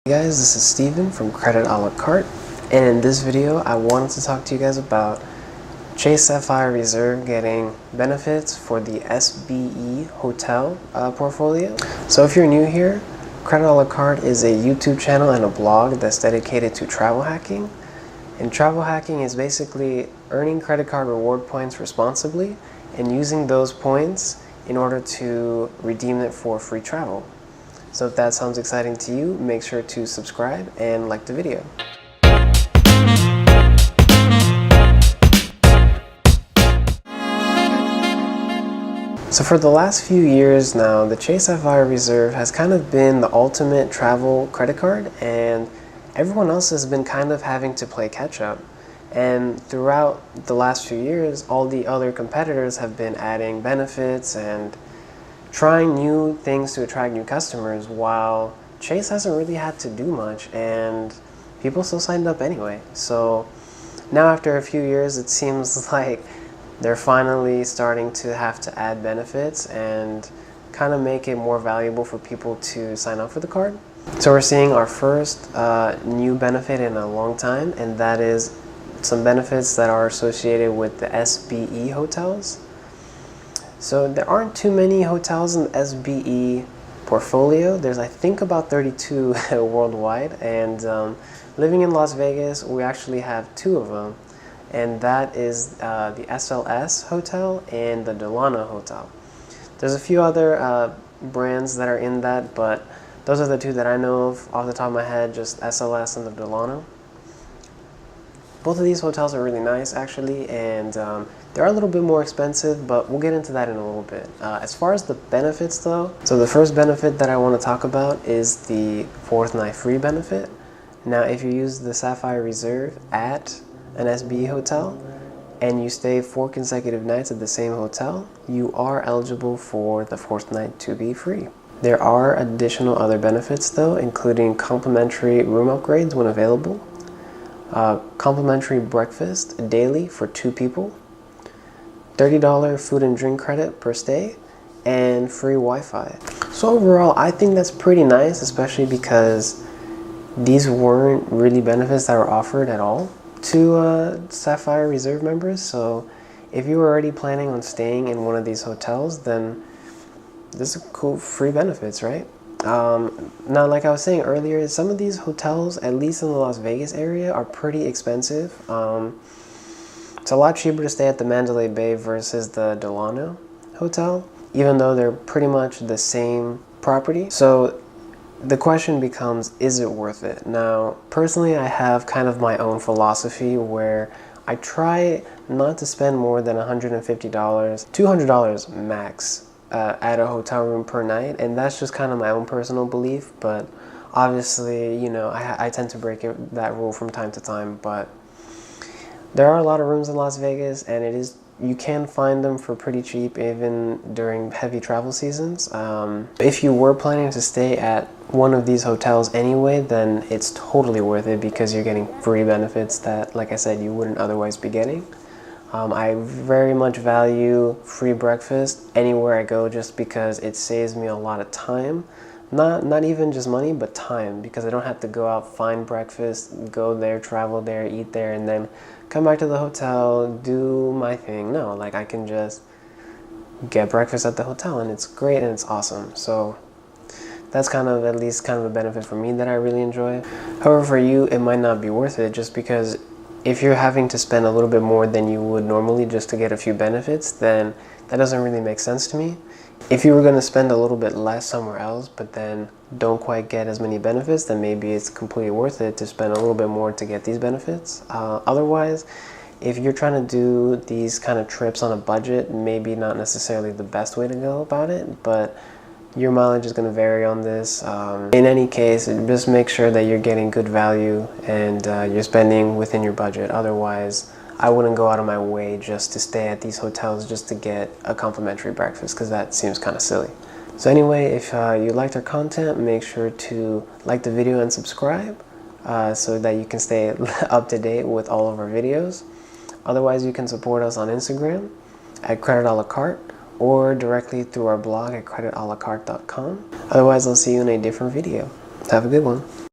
Hey guys, this is Steven from Credit and in this video I wanted to talk to you guys about Chase Sapphire Reserve getting benefits for the SBE Hotel portfolio. So if you're new here, Credit is a YouTube channel and a blog that's dedicated to travel hacking. And travel hacking is basically earning credit card reward points responsibly and using those points in order to redeem it for free travel. So if that sounds exciting to you, make sure to subscribe and like the video. So for the last few years now, the Chase Sapphire Reserve has kind of been the ultimate travel credit card, and everyone else has been kind of having to play catch up. And throughout the last few years, all the other competitors have been adding benefits and trying new things to attract new customers, while Chase hasn't really had to do much and people still signed up anyway. So now after a few years, it seems like they're finally starting to have to add benefits and kind of make it more valuable for people to sign up for the card. So we're seeing our first new benefit in a long time, and that is some benefits that are associated with the SBE Hotels. So there aren't too many hotels in the SBE portfolio. There's, I think, about 32 worldwide, and living in Las Vegas, we actually have two of them, and that is the SLS Hotel and the Delano Hotel. There's a few other brands that are in that, but those are the two that I know of off the top of my head, just SLS and the Delano. Both of these hotels are really nice, actually, and they're a little bit more expensive, but we'll get into that in a little bit. As far as the benefits, though, so the first benefit that I want to talk about is the 4th night free benefit. Now, if you use the Sapphire Reserve at an SBE hotel and you stay 4 consecutive nights at the same hotel, you are eligible for the 4th night to be free. There are additional other benefits, though, including complimentary room upgrades when available, complimentary breakfast daily for 2 people, $30 food and drink credit per stay, and free Wi-Fi. So overall, I think that's pretty nice, especially because these weren't really benefits that were offered at all to Sapphire Reserve members. So if you were already planning on staying in one of these hotels, then this is cool free benefits, right? Now, like I was saying earlier, some of these hotels, at least in the Las Vegas area, are pretty expensive. It's a lot cheaper to stay at the Mandalay Bay versus the Delano Hotel, even though they're pretty much the same property. So the question becomes, is it worth it? Now, personally, I have kind of my own philosophy where I try not to spend more than $150, $200 max at a hotel room per night, and that's just kind of my own personal belief. But obviously, you know, I tend to break that rule from time to time. But there are a lot of rooms in Las Vegas, and you can find them for pretty cheap even during heavy travel seasons. If you were planning to stay at one of these hotels anyway, then it's totally worth it because you're getting free benefits that, like I said, you wouldn't otherwise be getting. I very much value free breakfast anywhere I go, just because it saves me a lot of time. Not even just money, but time, because I don't have to go out, find breakfast, go there, travel there, eat there, and then come back to the hotel, do my thing. No, like, I can just get breakfast at the hotel, and it's great and it's awesome. So that's kind of, at least kind of a benefit for me that I really enjoy. However, for you, it might not be worth it, just because if you're having to spend a little bit more than you would normally just to get a few benefits, then that doesn't really make sense to me. If you were going to spend a little bit less somewhere else, but then don't quite get as many benefits, then maybe it's completely worth it to spend a little bit more to get these benefits. Otherwise, if you're trying to do these kind of trips on a budget, maybe not necessarily the best way to go about it, but your mileage is going to vary on this. In any case, just make sure that you're getting good value and you're spending within your budget. Otherwise, I wouldn't go out of my way just to stay at these hotels just to get a complimentary breakfast, because that seems kind of silly. So anyway, if you liked our content, make sure to like the video and subscribe so that you can stay up to date with all of our videos. Otherwise, you can support us on Instagram at Creditalacarte, or directly through our blog at cardholder.com. Otherwise, I'll see you in a different video. Have a good one.